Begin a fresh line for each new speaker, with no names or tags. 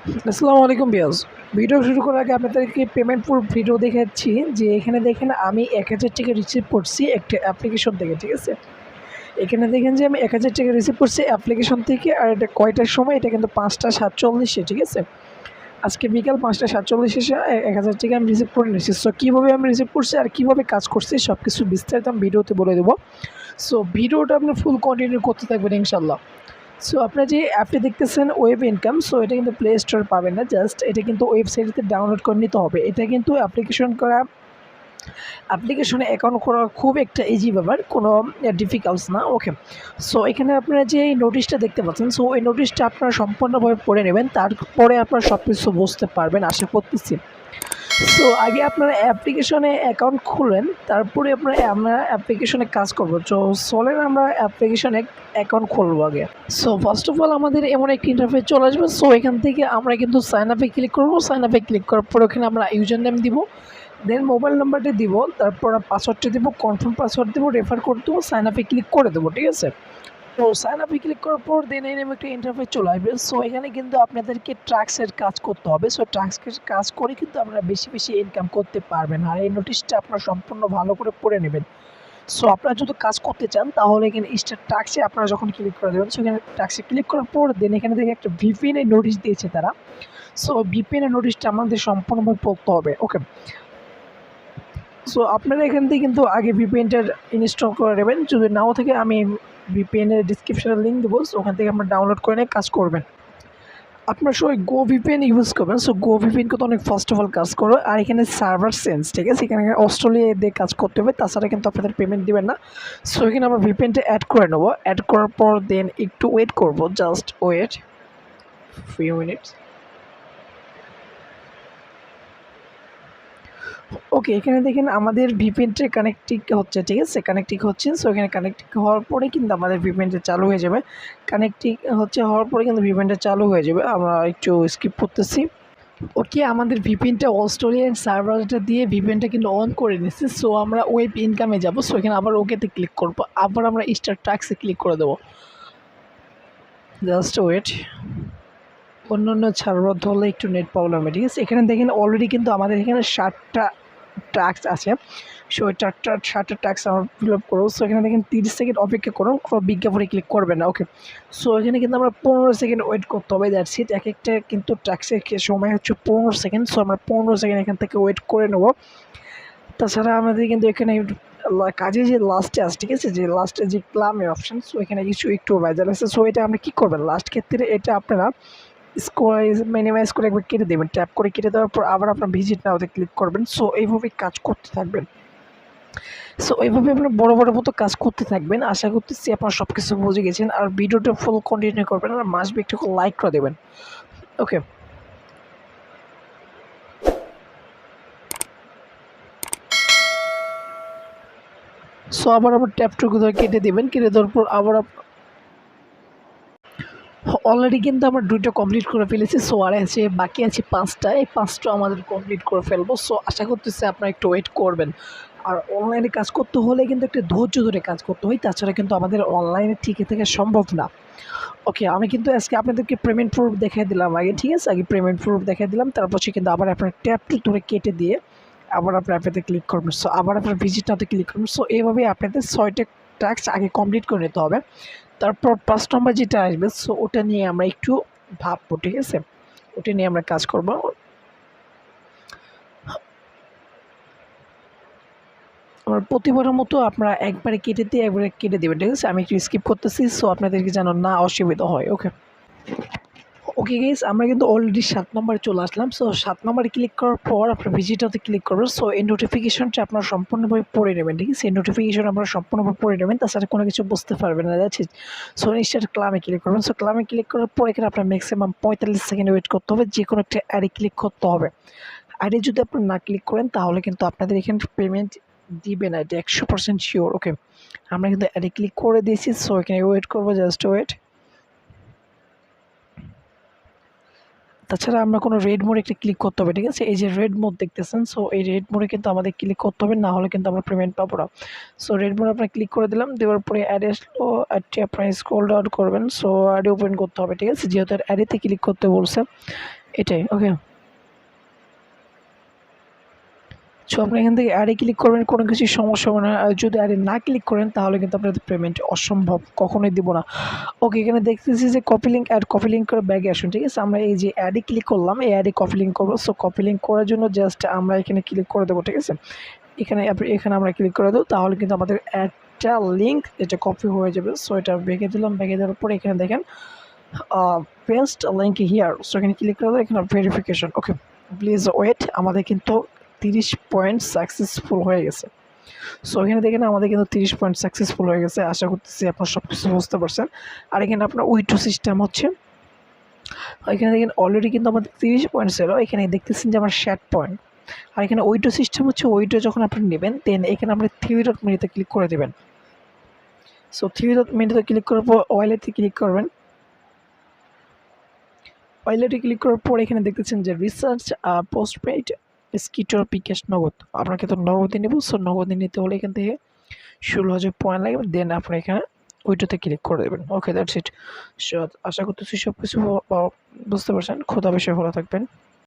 আসসালামু আলাইকুম বিয়াস। ভিডিও শুরু করার আগে আপনাদেরকে পেমেন্ট প্রুফ ভিডিও দেখাচ্ছি যে এখানে দেখেন আমি ১,০০০ টাকা রিসিভ করছি একটা অ্যাপ্লিকেশন থেকে, ঠিক আছে? এখানে দেখেন যে আমি ১,০০০ টাকা রিসিভ করছি অ্যাপ্লিকেশন থেকে, আর এটা কয়টার সময়? এটা কিন্তু ৫টা ৪৭-এ, ঠিক আছে? আজকে বিকাল ৫টা ৪৭ এসে ১,০০০ টাকা আমি রিসিভ করে নিয়েছি। সো কীভাবে আমি রিসিভ করছি আর কীভাবে কাজ করছি সব কিছু বিস্তারিত আমি ভিডিওতে বলে দেবো। সো ভিডিওটা আপনি ফুল কন্টিনিউ করতে থাকবেন ইনশাল্লাহ। সো আপনারা যে অ্যাপটি দেখতেছেন ওয়েব ইনকাম, সো এটা কিন্তু প্লে স্টোর পাবেন না, জাস্ট এটা কিন্তু ওয়েবসাইটে ডাউনলোড করে নিতে হবে। এটা কিন্তু অ্যাপ্লিকেশনে অ্যাকাউন্ট করা খুব একটা ইজি ব্যাপার, কোনো ডিফিকাল্টস না। ওকে, সো এখানে আপনারা যে এই নোটিশটা দেখতে পাচ্ছেন, সো এই নোটিশটা আপনারা সম্পূর্ণভাবে পড়ে নেবেন, তারপরে আপনারা সব কিছু বুঝতে পারবেন আশা করতেছি। সো আগে আপনারা অ্যাপ্লিকেশনে অ্যাকাউন্ট খুলবেন, তারপরে আমরা অ্যাপ্লিকেশনে কাজ করব। তো চলেন আমরা অ্যাপ্লিকেশনে অ্যাকাউন্ট খুলবো আগে। সো ফার্স্ট অফ অল আমাদের এমন একটা ইন্টারফেস চলে আসবে। সো এখান থেকে আমরা কিন্তু সাইন আপে ক্লিক করবো। সাইন আপে ক্লিক করার পর ওখানে আমরা ইউজার নেম দিব, দেন মোবাইল নাম্বারটি দিব, তারপর পাসওয়ার্ডটি দেবো, কনফার্ম পাসওয়ার্ড দেবো, রেফার কোড দেবো, সাইন আপে ক্লিক করে দেবো, ঠিক আছে? তো সাইন আপে ক্লিক করার পর দেন এরকম একটা ইন্টারফেস চলে আসবে। সো এখানে কিন্তু আপনাদেরকে ট্যাক্সের কাজ করতে হবে। সো ট্যাক্সের কাজ করে কিন্তু আপনারা বেশি বেশি ইনকাম করতে পারবেন, আর এই নোটিশটা আপনারা সম্পূর্ণ ভালো করে পড়ে নেবেন। সো আপনারা যদি কাজ করতে চান তাহলে এখানে স্টার ট্যাক্সে আপনারা যখন ক্লিক করে দেবেন, সো এখানে ট্যাক্সে ক্লিক করার পর দেন এখানে দেখে একটা ভিপিএন এর নোটিশ দিয়েছে তারা। সো ভিপিএন এর নোটিশটা আমাদের সম্পূর্ণভাবে পড়তে হবে। ওকে, সো আপনারা এখান থেকে কিন্তু আগে ভিপিএনটা ইনস্টল করে নেবেন, যদি নাও থাকে আমি ভিপিএনের ডিসক্রিপশনে লিঙ্ক দেবো, সো ওখান থেকে আপনারা ডাউনলোড করে নিয়ে কাজ করবেন। আপনার সবাই গো ভিপিএন ইউজ করবেন। সো গো ভিপিএন কিন্তু অনেক ফার্স্ট অফ অল কাজ করো, আর এখানে সার্ভার সেন্স, ঠিক আছে? এখানে অস্ট্রেলিয়া দিয়ে কাজ করতে হবে, তাছাড়া কিন্তু আপনাদের পেমেন্ট দিবেন না। সো এখানে আমরা ভিপিএনটা অ্যাড করে নেবো। অ্যাড করার পর দেন একটু ওয়েট করবো, জাস্ট ওয়েট ফিউ মিনিটস। ওকে, এখানে দেখেন আমাদের ভিপিএনটা কানেক্টিং হচ্ছে, ঠিক আছে? কানেক্টিং হচ্ছে। সো এখানে কানেক্টিং হওয়ার পরে কিন্তু আমাদের ভিপিএনটা চালু হয়ে যাবে। কানেক্টিং হওয়ার পরে কিন্তু ভিপিএনটা চালু হয়ে যাবে। আমরা একটু স্কিপ করতেছি। ওকে, আমাদের ভিপিএনটা অস্ট্রেলিয়ান সার্ভারটা দিয়ে ভিপিএনটা কিন্তু অন করে নিচ্ছি। সো আমরা ওয়েব ইনকামে যাব। সো এখানে আবার ওকেতে ক্লিক করবো, আবার আমরা স্টার ট্যাক্সে ক্লিক করে দেবো, জাস্ট ওয়েট। অন্য সার্ভার ধরলে একটু নেট প্রবলেম হয়, ঠিক আছে? এখানে দেখেন অলরেডি কিন্তু আমাদের এখানে 60টা টাস্ক আছে। সো ওই 60টা টাস্ক আমরা ফিল আপ করবো। সো এখানে দেখেন 30 সেকেন্ড অপেক্ষা করুন, কোনো বিজ্ঞাপনে ক্লিক করবেন না। ওকে, সো এখানে কিন্তু আমরা 15 সেকেন্ড ওয়েট করতে হবে, দ্যাটস ইট। এক একটা কিন্তু টাস্কের সময় হচ্ছে 15 সেকেন্ড। সো আমরা 15 সেকেন্ড এখান থেকে ওয়েট করে নেব। তাছাড়া আমাদের কিন্তু এখানে কাজে যে লাস্টে আছে, ঠিক আছে? যে লাস্টে যে ক্লামের অপশান, সো এখানে কিছু একটু ভেজাল আছে। সো এটা আমরা কী করবেন লাস্ট ক্ষেত্রে, এটা আপনারা মিনিমাইজ করে একবার কেটে দেবেন। ট্যাপ করে কেটে দেওয়ার পর আবার আপনার ভিজিট নাওতে ক্লিক করবেন। সো এইভাবে কাজ করতে থাকবেন। সো এইভাবে আপনার বড় মতো কাজ করতে থাকবেন। আশা করতেছি আপনারা সব কিছু বুঝে গেছেন, আর ভিডিওটা ফুল কন্টিনিউ করবেন, আর মাস্ট বি একটু লাইক করে দেবেন। ওকে, সো আবার ট্যাপটুকু ধরে কেটে দেবেন। কেটে দেওয়ার পর আবার অলরেডি কিন্তু আমরা 2টা কমপ্লিট করে ফেলেছি। সো আর আছে বাকি আছে 5টা, এই 5টা আমাদের কমপ্লিট করে ফেলবো। সো আশা করতেছি আপনারা একটু ওয়েট করবেন। আর অনলাইনে কাজ করতে হলে কিন্তু একটু ধৈর্য ধরে কাজ করতে হয়, তাছাড়া কিন্তু আমাদের অনলাইনে টিকে থাকা সম্ভব না। ওকে, আমি কিন্তু আজকে আপনাদেরকে পেমেন্ট প্রুফ দেখাই দিলাম আগে, ঠিক আছে? আগে পেমেন্ট প্রুফ দেখাই দিলাম, তারপর সে কিন্তু আবার আপনার ট্যাপটি ধরে কেটে দিয়ে আবার আপনার অ্যাপেতে ক্লিক করবেন। সো আবার আপনার ভিজিট নাওতে ক্লিক করবেন। সো এইভাবে আপনাদের 6টা টাস্ক আগে কমপ্লিট করে নিতে হবে। তারপর 5 নম্বর যেটা আসবে, সো ওটা নিয়ে আমরা একটু ভাববো, ঠিক আছে? ওটা নিয়ে আমরা কাজ করব। আমার প্রতিবারের মতো আপনারা একবারে কেটে দিয়ে একবারে কেটে দেবেন, ঠিক আছে? আমি একটু স্কিপ করতেছি, সো আপনাদেরকে যেন না অসুবিধা হয়। ওকে ওকে গাইস, আমরা কিন্তু অলরেডি 7 নম্বরে চলে আসলাম। সো 7 নম্বরে ক্লিক করার পর আপনার ভিজিটাতে ক্লিক করবেন। সো এই নোটিফিকেশনটা আপনারা সম্পূর্ণভাবে পড়ে নেবেন, ঠিক আছে? এই নোটিফিকেশন আপনারা সম্পূর্ণভাবে পড়ে নেবেন, তাছাড়া কোনো কিছু বুঝতে পারবেন না, যাচ্ছে। সো নিশ্চয় ক্লামে ক্লিক করবেন। সো ক্লামে ক্লিক করার পর এখানে আপনার ম্যাক্সিমাম 45 সেকেন্ড ওয়েট করতে হবে, যে কোনো একটা অ্যাডে ক্লিক করতে হবে। অ্যাডে যদি আপনি না ক্লিক করেন তাহলে কিন্তু আপনাদের এখানে পেমেন্ট দিবে না, এটা 100% শিওর। ওকে, আমরা কিন্তু অ্যাডে ক্লিক করে দিয়েছি। সো এখানে ওয়েট করবো, জাস্ট ওয়েট। তাছাড়া আমরা কোনো রেড মোড়ে একটা ক্লিক করতে হবে, ঠিক আছে? এই যে রেড মোড দেখতেছেন, সো এই রেড মোড়ে কিন্তু আমাদের ক্লিক করতে হবে, না হলে কিন্তু আমরা পেমেন্ট পাবো না। সো রেড মোড়ে আপনার ক্লিক করে দিলাম, দেওয়ার পরে অ্যাড আসলো, অ্যাডটি আপনার স্ক্রল ডাউন করবেন। সো অ্যাডে ওপেন করতে হবে, ঠিক আছে? যেহেতু অ্যাডেতে ক্লিক করতে বলছে, এটাই। ওকে, সো আপনি এখান থেকে অ্যাডে ক্লিক করবেন, কোনো কিছুই সমস্যা হবে না। আর যদি অ্যাডে না ক্লিক করেন তাহলে কিন্তু আপনাদের পেমেন্ট অসম্ভব, কখনোই দিব না। ওকে, এখানে দেখতেছি যে copy link, ad copy link করে ব্যাগে আসুন, ঠিক আছে? আমরা এই যে অ্যাডে ক্লিক করলাম, এই অ্যাডে কপি লিঙ্ক করবো। সো কপি লিঙ্ক করার জন্য জাস্ট আমরা এখানে ক্লিক করে দেবো, ঠিক আছে? এখানে আমরা ক্লিক করে দেবো, তাহলে কিন্তু আমাদের একটা লিঙ্ক এটা কপি হয়ে যাবে। সো এটা ব্যাগে দিলাম, ব্যাগে দেওয়ার পরে এখানে দেখেন পেস্ট লিঙ্ক হিয়ার। সো এখানে ক্লিক করে দেবো, এখানে ভেরিফিকেশন। ওকে, প্লিজ ওয়েট, আমাদের কিন্তু 30 পয়েন্ট সাকসেসফুল হয়ে গেছে। সো এখানে দেখেন আমাদের কিন্তু 30 পয়েন্ট সাকসেসফুল হয়ে গেছে। আশা করতেছি আপনারা সব কিছু বুঝতে পারছেন। আর এখানে আপনার উইথড্র সিস্টেম হচ্ছে, এখানে দেখেন অলরেডি কিন্তু আমাদের 30 পয়েন্ট ছিল, এখানে দেখতেছেন যে আমার 60 পয়েন্ট। আর এখানে উইথড্র সিস্টেম হচ্ছে, উইথড্র যখন আপনি নেবেন দেন এখানে আপনি 3 ডট মেনুতে ক্লিক করে দেবেন। সো 3 ডট মেনুতে ক্লিক করার পর ওয়ালেটে ক্লিক করবেন। ওয়ালেটে ক্লিক করার পর এখানে দেখতেছেন যে রিসার্চ পোস্টপেইড স্কিটোর বিকাশ নগদ। আপনাকে তো নগদে নেব। সো নগদে নিতে হলে এখান থেকে 16,000 পয়েন্ট লাগবে, দেন আপনি এখানে ওইটাতে ক্লিক করে দেবেন। ওকে, দ্যাটস ইট। সো আশা করতেছি সব কিছু বুঝতে পারছেন। খোদা বেশি ভালো থাকবেন।